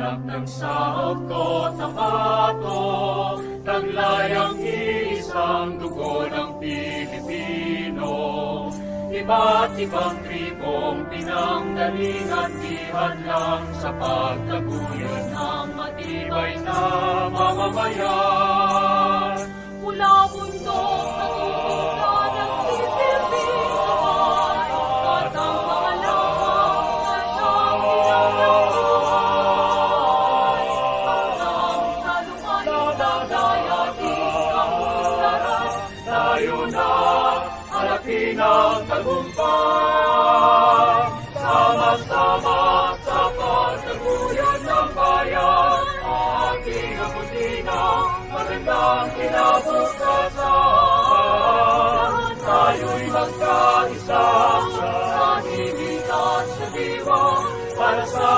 anak ng sahod ko, tamato, taglay ang isang dugo ng Pilipino. Iba't ibang tribong pinanggalingan, di hadlang sa pagtaguyod ng matibay na mamamayan. Mula bundok at ibuka ng pipipinawan, at ang mga lamang at ang pinagyawan. Hanggang sa lumayo na daya di kamundaran, Tayo na harapin ang tagumpay. Sama-sama sa pagtaguyod ng bayan, ating abutin ang magandang kinabukasan. Tayo'y magkaisa sa higit at sa diwa para sa